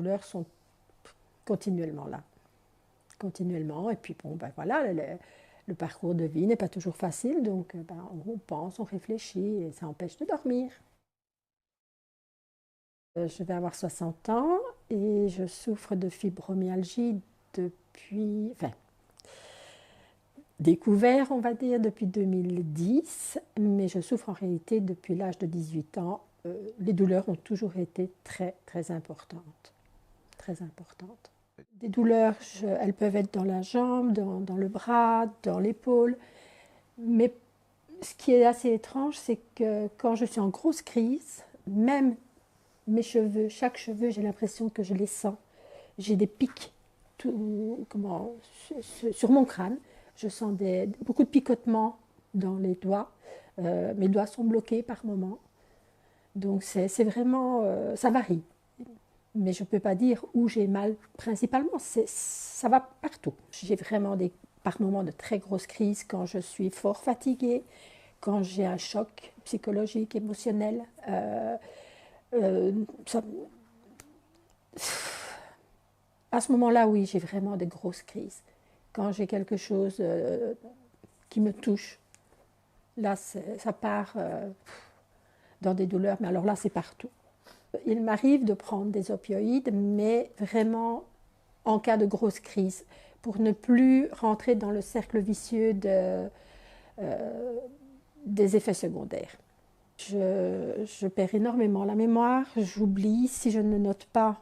douleurs sont continuellement là. Continuellement. Et puis bon, ben voilà, le parcours de vie n'est pas toujours facile, donc ben, on pense, on réfléchit, et ça empêche de dormir. Je vais avoir 60 ans et je souffre de fibromyalgie depuis, enfin, découvert, on va dire, depuis 2010, mais je souffre en réalité depuis l'âge de 18 ans. Les douleurs ont toujours été très, très importantes. Très importantes. Des douleurs, elles peuvent être dans la jambe, dans le bras, dans l'épaule, mais ce qui est assez étrange, c'est que quand je suis en grosse crise, même mes cheveux, chaque cheveu, j'ai l'impression que je les sens. J'ai des pics sur mon crâne. Je sens beaucoup de picotements dans les doigts. Mes doigts sont bloqués par moments. Donc c'est vraiment, ça varie. Mais je ne peux pas dire où j'ai mal principalement. Ça va partout. J'ai vraiment par moments de très grosses crises quand je suis fort fatiguée, quand j'ai un choc psychologique, émotionnel. Ça, à ce moment-là, oui, j'ai vraiment de grosses crises. Quand j'ai quelque chose qui me touche, là, ça part dans des douleurs, mais alors là, c'est partout. Il m'arrive de prendre des opioïdes, mais vraiment en cas de grosse crise, pour ne plus rentrer dans le cercle vicieux des effets secondaires. Je perds énormément la mémoire, j'oublie si je ne note pas,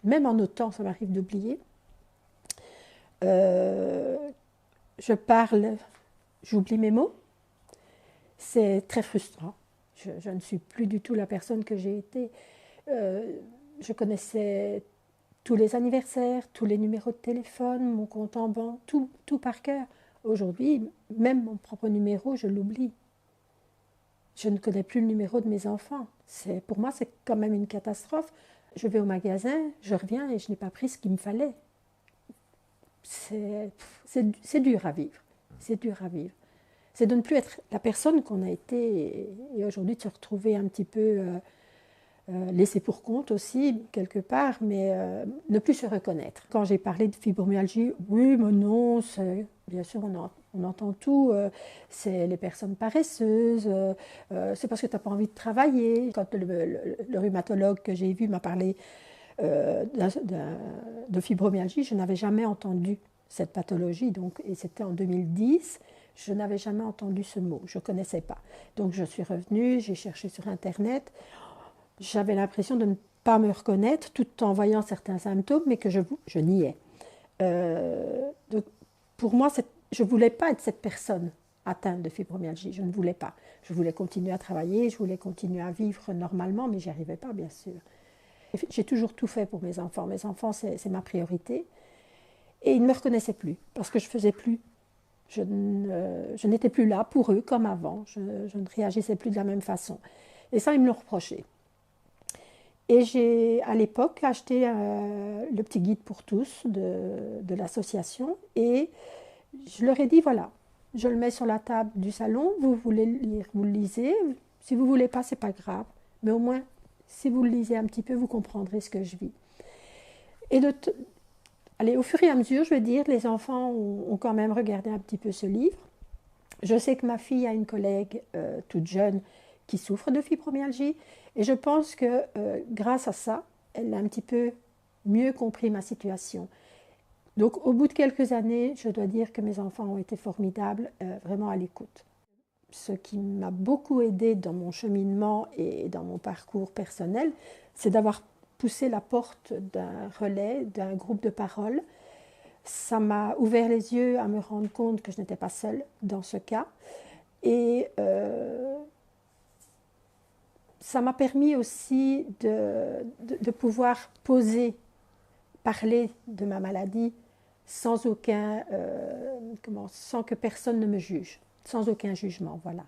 même en notant, ça m'arrive d'oublier. Je parle, j'oublie mes mots. C'est très frustrant. Je ne suis plus du tout la personne que j'ai été. Je connaissais tous les anniversaires, tous les numéros de téléphone, mon compte en banque, tout par cœur. Aujourd'hui, même mon propre numéro, je l'oublie. Je ne connais plus le numéro de mes enfants. Pour moi, c'est quand même une catastrophe. Je vais au magasin, je reviens et je n'ai pas pris ce qu'il me fallait. C'est dur à vivre. C'est dur à vivre. C'est de ne plus être la personne qu'on a été et aujourd'hui de se retrouver un petit peu laissé pour compte aussi, quelque part, mais ne plus se reconnaître. Quand j'ai parlé de fibromyalgie, oui, mais non, bien sûr, on entend tout. C'est les personnes paresseuses, c'est parce que tu n'as pas envie de travailler. Quand le rhumatologue que j'ai vu m'a parlé de fibromyalgie, je n'avais jamais entendu cette pathologie, donc, et c'était en 2010. Je n'avais jamais entendu ce mot, je ne connaissais pas. Donc je suis revenue, j'ai cherché sur Internet. J'avais l'impression de ne pas me reconnaître tout en voyant certains symptômes, mais que je niais. Donc pour moi, je ne voulais pas être cette personne atteinte de fibromyalgie, je ne voulais pas. Je voulais continuer à travailler, je voulais continuer à vivre normalement, mais j'y arrivais pas, bien sûr. J'ai toujours tout fait pour mes enfants. Mes enfants, c'est ma priorité. Et ils ne me reconnaissaient plus, parce que je ne faisais plus. Je n'étais plus là pour eux comme avant. Je ne réagissais plus de la même façon. Et ça, ils me l'ont reproché. Et j'ai, à l'époque, acheté le petit guide pour tous de l'association. Et je leur ai dit, voilà, je le mets sur la table du salon. Vous voulez le lire, vous le lisez. Si vous ne voulez pas, ce n'est pas grave. Mais au moins, si vous le lisez un petit peu, vous comprendrez ce que je vis. Et allez, au fur et à mesure, je veux dire, les enfants ont quand même regardé un petit peu ce livre. Je sais que ma fille a une collègue toute jeune qui souffre de fibromyalgie et je pense que grâce à ça, elle a un petit peu mieux compris ma situation. Donc au bout de quelques années, je dois dire que mes enfants ont été formidables, vraiment à l'écoute. Ce qui m'a beaucoup aidée dans mon cheminement et dans mon parcours personnel, c'est d'avoir poussé la porte d'un relais, d'un groupe de parole. Ça m'a ouvert les yeux à me rendre compte que je n'étais pas seule dans ce cas. Et ça m'a permis aussi de pouvoir poser, parler de ma maladie sans sans que personne ne me juge, sans aucun jugement, voilà.